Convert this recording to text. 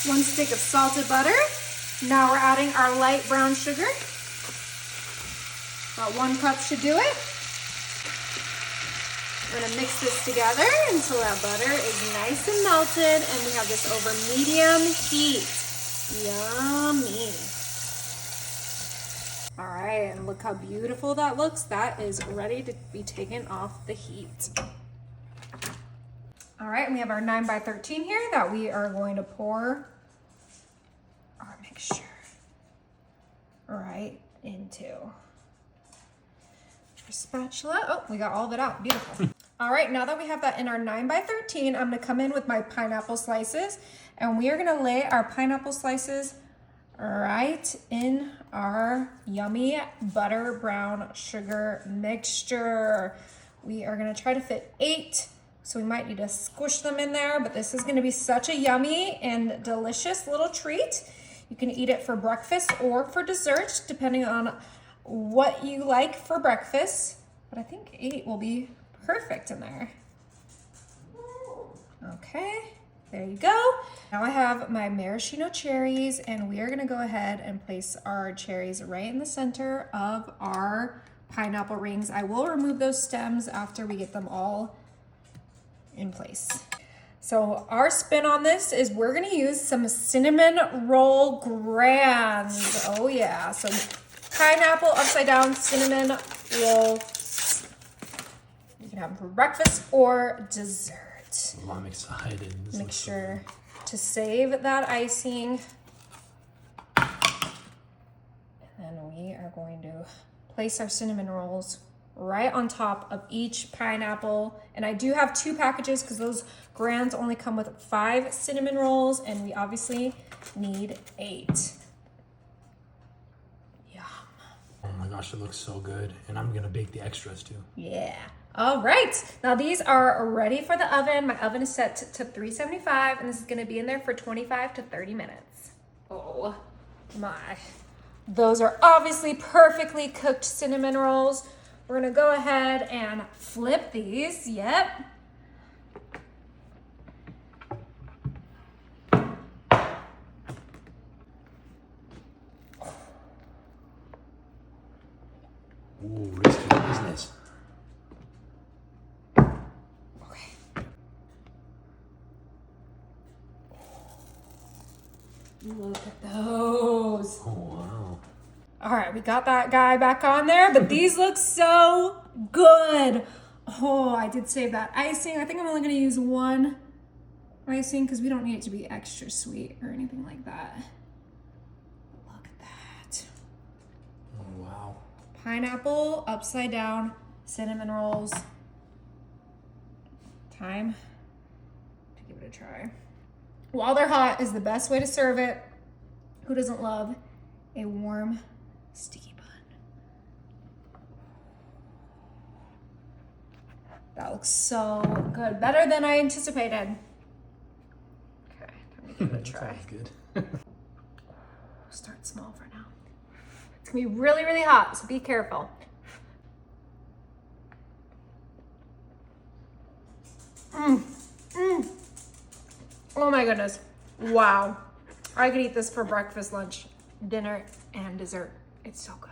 1 stick of salted butter. Now we're adding our light brown sugar. About 1 cup should do it. We're gonna mix this together until that butter is nice and melted and we have this over medium heat. Yummy. All right, and look how beautiful that looks. That is ready to be taken off the heat. All right, and we have our 9 by 13 here that we are going to pour our mixture right into our spatula. Oh, we got all of it out, beautiful. All right, now that we have that in our 9 by 13, I'm gonna come in with my pineapple slices and we are gonna lay our pineapple slices right in our yummy butter brown sugar mixture. We are gonna try to fit 8, so we might need to squish them in there, but this is gonna be such a yummy and delicious little treat. You can eat it for breakfast or for dessert, depending on what you like for breakfast, but I think 8 will be perfect in there. Okay. There you go. Now I have my maraschino cherries and we are gonna go ahead and place our cherries right in the center of our pineapple rings. I will remove those stems after we get them all in place. So our spin on this is we're gonna use some cinnamon roll grands. Oh yeah, so pineapple upside down cinnamon rolls. You can have them for breakfast or dessert. Well, I'm excited. Make sure to save that icing. And then we are going to place our cinnamon rolls right on top of each pineapple. And I do have 2 packages because those grands only come with 5 cinnamon rolls and we obviously need 8. Yum. Oh my gosh, it looks so good. And I'm gonna bake the extras too. Yeah. All right, now these are ready for the oven. My oven is set to 375 and this is gonna be in there for 25 to 30 minutes. Oh my. Those are obviously perfectly cooked cinnamon rolls. We're gonna go ahead and flip these, yep. Ooh, risky business. Look at those. Oh, wow. All right, we got that guy back on there, but these look so good. Oh, I did save that icing. I think I'm only gonna use 1 icing because we don't need it to be extra sweet or anything like that. Look at that. Oh, wow. Pineapple, upside down, cinnamon rolls. Time to give it a try. While they're hot is the best way to serve it. Who doesn't love a warm, sticky bun? That looks so good. Better than I anticipated. Okay, time to give it a try. Sounds good. Start small for now. It's gonna be really, really hot, so be careful. Oh my goodness. Wow. I could eat this for breakfast, lunch, dinner, and dessert. It's so good.